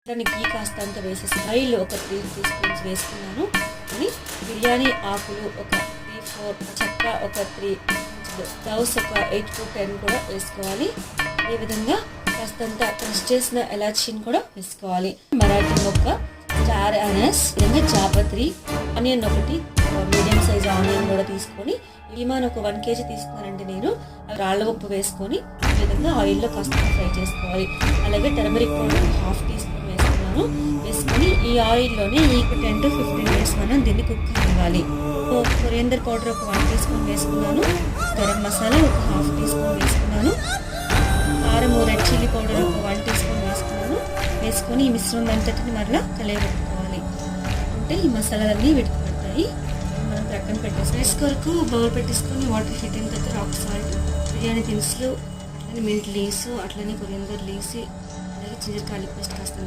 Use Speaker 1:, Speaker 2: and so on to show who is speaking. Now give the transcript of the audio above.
Speaker 1: గీ కాస్త అంత వేసేసి ఆయిల్ ఒక 3 teaspoons వేసుకున్నాను. అని బిర్యానీ ఆకులు ఒక 3-4, చెక్క ఒక 3, క్లవ్స్ ఒక 8 to 10 కూడా వేసుకోవాలి. అదేవిధంగా కాస్తంత క్రష్ చేసిన ఎలాచీని కూడా వేసుకోవాలి. మరాఠీ మొక్క, స్టార్ అనస్, విధంగా జాపత్రి, ఆనియన్ ఒకటి, మీడియం సైజ్ ఆనియన్ కూడా తీసుకొని, ఈమాన్ ఒక 1 kg తీసుకున్నానండి నేను. రాళ్ళ ఉప్పు వేసుకొని ఈ విధంగా ఆయిల్లో కాస్త ఫ్రై చేసుకోవాలి. అలాగే టర్మరిక్ పౌడర్ 1/2 teaspoon వేసుకున్నాను. వేసుకొని ఈ ఆయిల్లోనే ఈ 10 to 15 minutes మనం దీన్ని కుక్ అవ్వాలి. కొరియండర్ పౌడర్ ఒక 1 teaspoon వేసుకున్నాను. గరం మసాలా ఒక 1/2 teaspoon వేసుకున్నాను. కారం, రెడ్ చిల్లీ పౌడర్ ఒక 1 teaspoon వేసుకున్నాను. వేసుకొని ఈ మిశ్రమం అంతటిని మరలా కలియబెట్టుకోవాలి. అంటే ఈ మసాలాలన్నీ విడిచిపెట్టాయి. మనం ప్రక్కన పెట్టేసి రైస్ కొరకు బౌల్ పెట్టేసుకొని వాటర్ హీట్ అయిన తర్వాత రాక్ సాల్ట్, బిర్యానీ దినుసులు, అట్లనే మింట్ లీవ్స్, అట్లనే కొరియండర్ లీవ్స్, అలాగే జింజర్ గార్లిక్ పేస్ట్ కాస్త